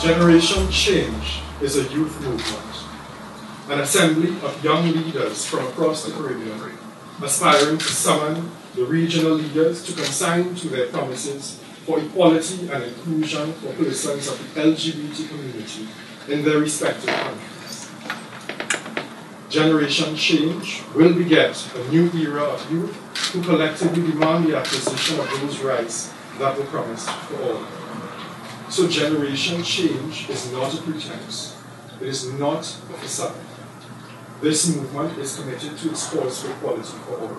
Generation Change is a youth movement, an assembly of young leaders from across the Caribbean, aspiring to summon the regional leaders to consign to their promises for equality and inclusion for persons of the LGBT community in their respective countries. Generation Change will beget a new era of youth who collectively demand the acquisition of those rights that were promised for all. So Generation Change is not a pretense. It is not a facade. This movement is committed to its cause for equality for all.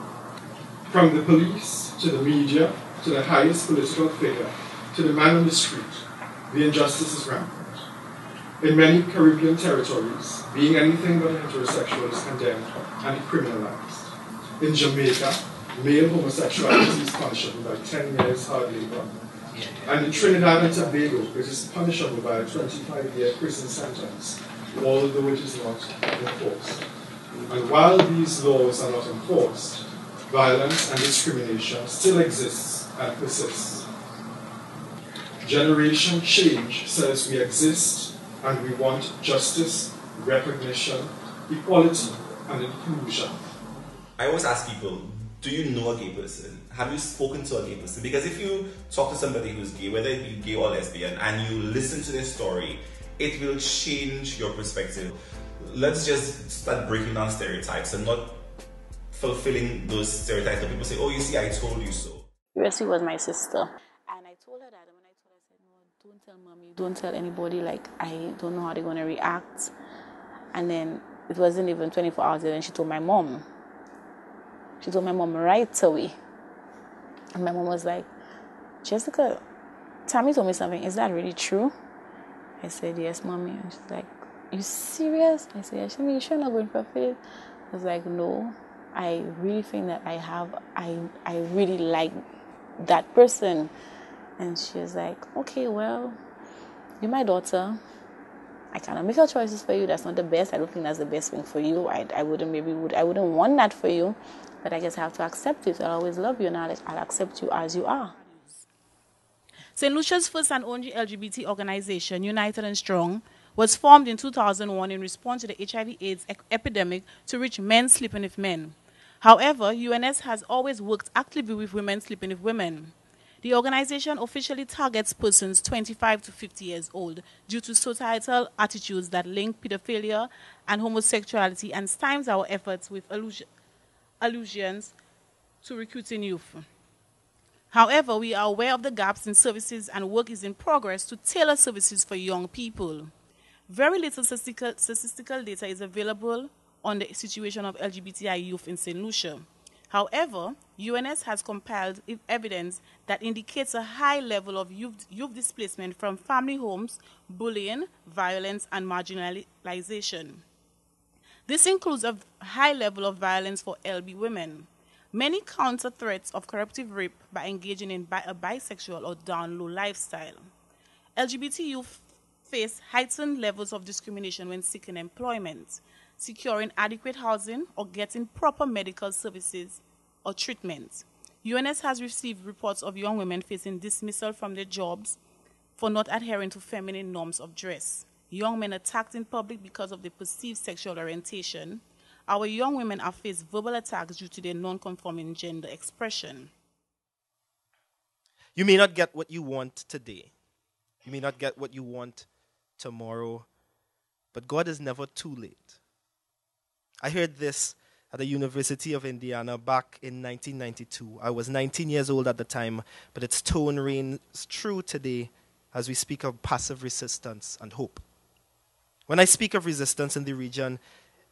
From the police, to the media, to the highest political figure, to the man on the street, the injustice is rampant. In many Caribbean territories, being anything but heterosexual is condemned and criminalized. In Jamaica, male homosexuality is punishable by 10 years hard labor. And in Trinidad and Tobago, it is punishable by a 25-year prison sentence, although it is not enforced. And while these laws are not enforced, violence and discrimination still exists and persists. Generation Change says we exist and we want justice, recognition, equality, and inclusion. I always ask people, do you know a gay person? Have you spoken to a gay person? Because if you talk to somebody who's gay, whether it be gay or lesbian, and you listen to their story, it will change your perspective. Let's just start breaking down stereotypes and not fulfilling those stereotypes that people say, oh, you see, I told you so. Bessie was my sister. And I told her that, and when I told her, I said, no, don't tell mommy, don't tell anybody, like, I don't know how they're going to react. And then it wasn't even 24 hours later, and she told my mom. She told my mom right away. And my mom was like, Jessica, Tammy told me something. Is that really true? I said, yes, mommy. And she's like, you serious? I said, yeah. You sure not going for faith? I was like, no. I really think that I really like that person. And she was like, okay, well, you're my daughter. I cannot make your choices for you. That's not the best. I don't think that's the best thing for you. I wouldn't want that for you. But I guess I have to accept it. I'll always love you, and I'll accept you as you are. St. Lucia's first and only LGBT organization, United and Strong, was formed in 2001 in response to the HIV/AIDS epidemic to reach men sleeping with men. However, UNS has always worked actively with women sleeping with women. The organization officially targets persons 25 to 50 years old due to societal attitudes that link pedophilia and homosexuality and stymies our efforts with allusions to recruiting youth. However, we are aware of the gaps in services and work is in progress to tailor services for young people. Very little statistical data is available on the situation of LGBTI youth in St. Lucia. However, UNS has compiled evidence that indicates a high level of youth displacement from family homes, bullying, violence, and marginalization. This includes a high level of violence for LB women. Many counter threats of corruptive rape by engaging in a bisexual or down low lifestyle. LGBT youth face heightened levels of discrimination when seeking employment, securing adequate housing, or getting proper medical services or treatment. UNS has received reports of young women facing dismissal from their jobs for not adhering to feminine norms of dress. Young men attacked in public because of their perceived sexual orientation. Our young women are faced verbal attacks due to their non-conforming gender expression. You may not get what you want today. You may not get what you want tomorrow, but God is never too late. I heard this at the University of Indiana back in 1992. I was 19 years old at the time, but its tone reigns true today as we speak of passive resistance and hope. When I speak of resistance in the region,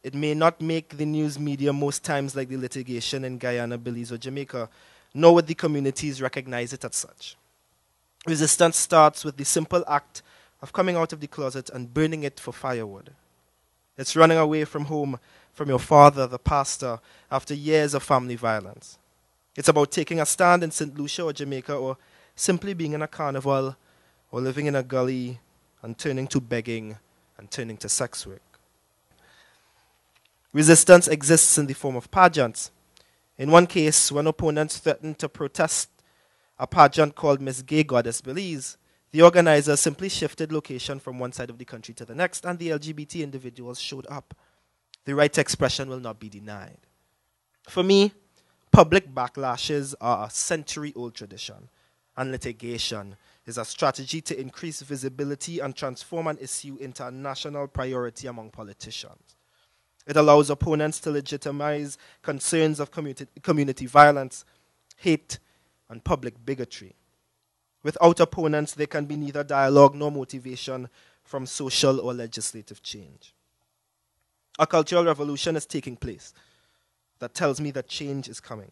it may not make the news media most times like the litigation in Guyana, Belize, or Jamaica, nor would the communities recognize it as such. Resistance starts with the simple act of coming out of the closet and burning it for firewood. It's running away from home, from your father, the pastor, after years of family violence. It's about taking a stand in St. Lucia or Jamaica, or simply being in a carnival, or living in a gully and turning to begging and turning to sex work. Resistance exists in the form of pageants. In one case, when opponents threatened to protest a pageant called Miss Gay Goddess Belize, The organizers simply shifted location from one side of the country to the next, and the LGBT individuals showed up. The right to expression will not be denied. For me, public backlashes are a century-old tradition, and litigation is a strategy to increase visibility and transform an issue into a national priority among politicians. It allows opponents to legitimize concerns of community violence, hate, and public bigotry. Without opponents, there can be neither dialogue nor motivation from social or legislative change. A cultural revolution is taking place that tells me that change is coming.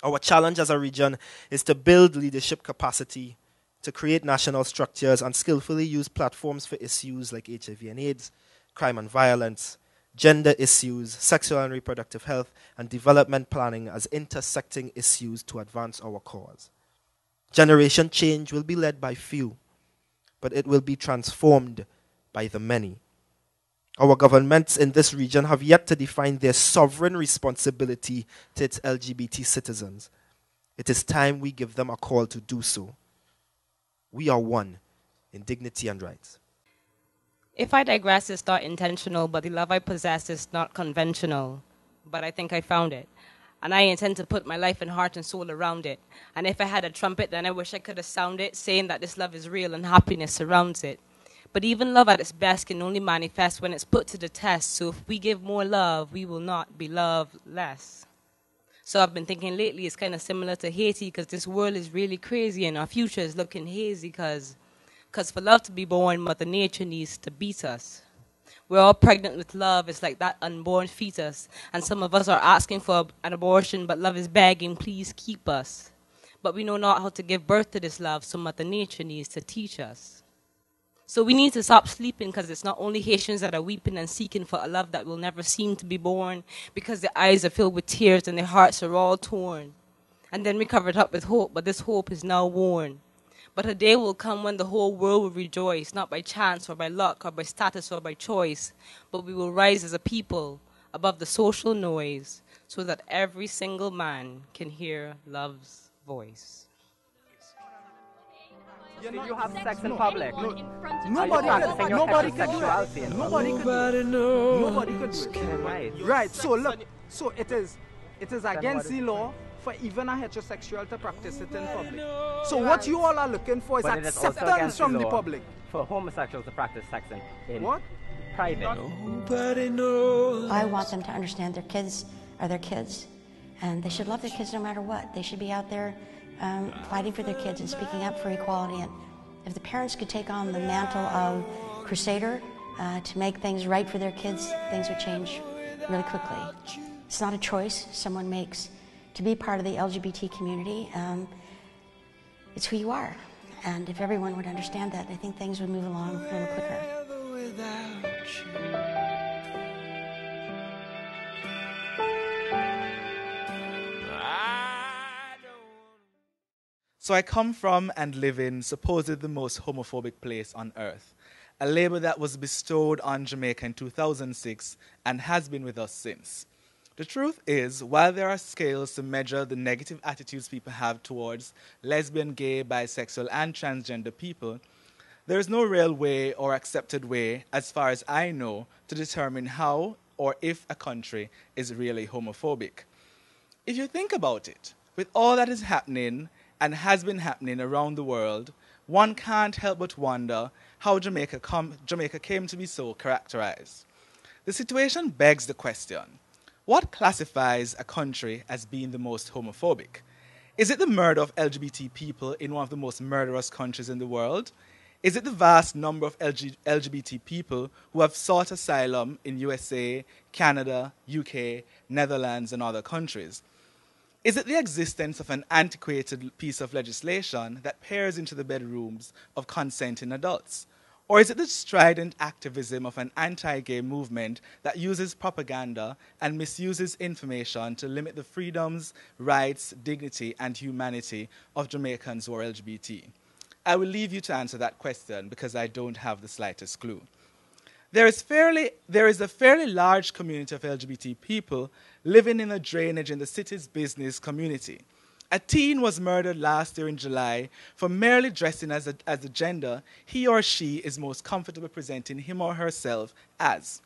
Our challenge as a region is to build leadership capacity, to create national structures, and skillfully use platforms for issues like HIV and AIDS, crime and violence, gender issues, sexual and reproductive health, and development planning as intersecting issues to advance our cause. Generation change will be led by few, but it will be transformed by the many. Our governments in this region have yet to define their sovereign responsibility to its LGBT citizens. It is time we give them a call to do so. We are one in dignity and rights. If I digress, it's not intentional, but the love I possess is not conventional. But I think I found it. And I intend to put my life and heart and soul around it. And if I had a trumpet, then I wish I could have sounded it, saying that this love is real and happiness surrounds it. But even love at its best can only manifest when it's put to the test. So if we give more love, we will not be loved less. So I've been thinking lately it's kind of similar to Haiti, because this world is really crazy and our future is looking hazy, because for love to be born, Mother Nature needs to beat us. We're all pregnant with love. It's like that unborn fetus. And some of us are asking for an abortion, but love is begging, please keep us. But we know not how to give birth to this love, so Mother Nature needs to teach us. So we need to stop sleeping, because it's not only Haitians that are weeping and seeking for a love that will never seem to be born, because their eyes are filled with tears and their hearts are all torn. And then we cover it up with hope, but this hope is now worn. But a day will come when the whole world will rejoice, not by chance or by luck or by status or by choice, but we will rise as a people above the social noise so that every single man can hear love's voice. You have sex in public. Nobody could do it. Nobody could do it. Right. Right. So look. So it is against the law for even a heterosexual to practice it in public. So what you all are looking for is acceptance from the public. For homosexuals to practice sex in what? Private. I want them to understand their kids are their kids, and they should love their kids no matter what. They should be out there fighting for their kids and speaking up for equality. And if the parents could take on the mantle of crusader to make things right for their kids, things would change really quickly. It's not a choice someone makes. To be part of the LGBT community, it's who you are. And if everyone would understand that, I think things would move along a little quicker. So I come from and live in supposedly the most homophobic place on earth, a label that was bestowed on Jamaica in 2006 and has been with us since. The truth is, while there are scales to measure the negative attitudes people have towards lesbian, gay, bisexual, and transgender people, there is no real way or accepted way, as far as I know, to determine how or if a country is really homophobic. If you think about it, with all that is happening and has been happening around the world, one can't help but wonder how Jamaica came to be so characterized. The situation begs the question: what classifies a country as being the most homophobic? Is it the murder of LGBT people in one of the most murderous countries in the world? Is it the vast number of LGBT people who have sought asylum in USA, Canada, UK, Netherlands, and other countries? Is it the existence of an antiquated piece of legislation that peers into the bedrooms of consenting adults? Or is it the strident activism of an anti-gay movement that uses propaganda and misuses information to limit the freedoms, rights, dignity, and humanity of Jamaicans who are LGBT? I will leave you to answer that question because I don't have the slightest clue. There is a fairly large community of LGBT people living in a drainage in the city's business community. A teen was murdered last year in July for merely dressing as a gender he or she is most comfortable presenting him or herself as.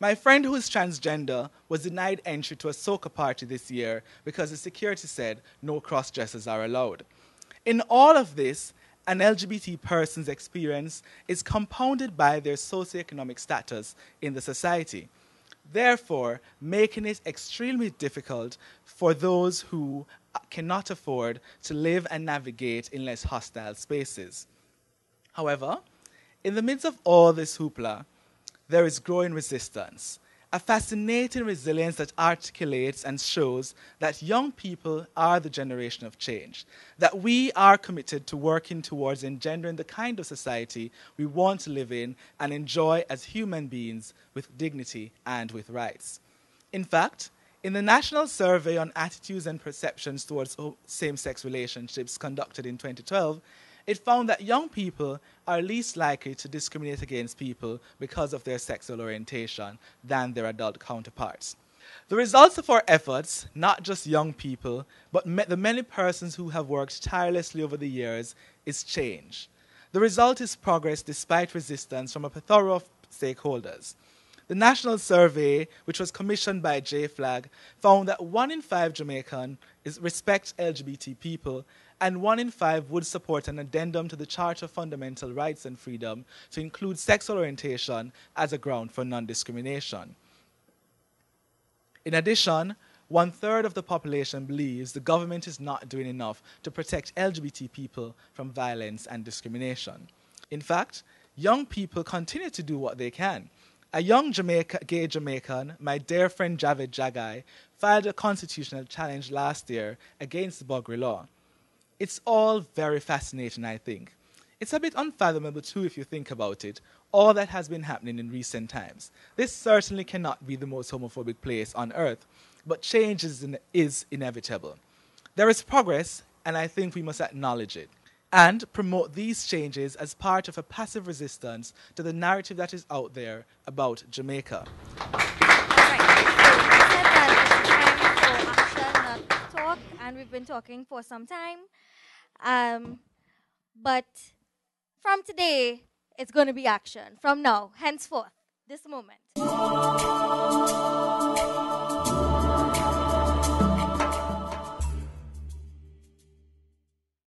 My friend who is transgender was denied entry to a soca party this year because the security said no cross-dressers are allowed. In all of this, an LGBT person's experience is compounded by their socioeconomic status in the society, therefore making it extremely difficult for those who cannot afford to live and navigate in less hostile spaces. However, in the midst of all this hoopla, there is growing resistance, a fascinating resilience that articulates and shows that young people are the generation of change, that we are committed to working towards engendering the kind of society we want to live in and enjoy as human beings with dignity and with rights. In fact, in the National Survey on Attitudes and Perceptions Towards Same-Sex Relationships conducted in 2012, it found that young people are least likely to discriminate against people because of their sexual orientation than their adult counterparts. The results of our efforts, not just young people, but the many persons who have worked tirelessly over the years, is change. The result is progress despite resistance from a plethora of stakeholders. The national survey, which was commissioned by JFLAG, found that 1 in 5 Jamaicans respect LGBT people, and 1 in 5 would support an addendum to the Charter of Fundamental Rights and Freedom to include sexual orientation as a ground for non-discrimination. In addition, 1/3 of the population believes the government is not doing enough to protect LGBT people from violence and discrimination. In fact, young people continue to do what they can. A young gay Jamaican, my dear friend Javed Jagai, filed a constitutional challenge last year against the Buggery law. It's all very fascinating, I think. It's a bit unfathomable too if you think about it, all that has been happening in recent times. This certainly cannot be the most homophobic place on earth, but change is inevitable. There is progress, and I think we must acknowledge it and promote these changes as part of a passive resistance to the narrative that is out there about Jamaica. Talk, and we've been talking for some time. But from today, it's going to be action. From now, henceforth, this moment.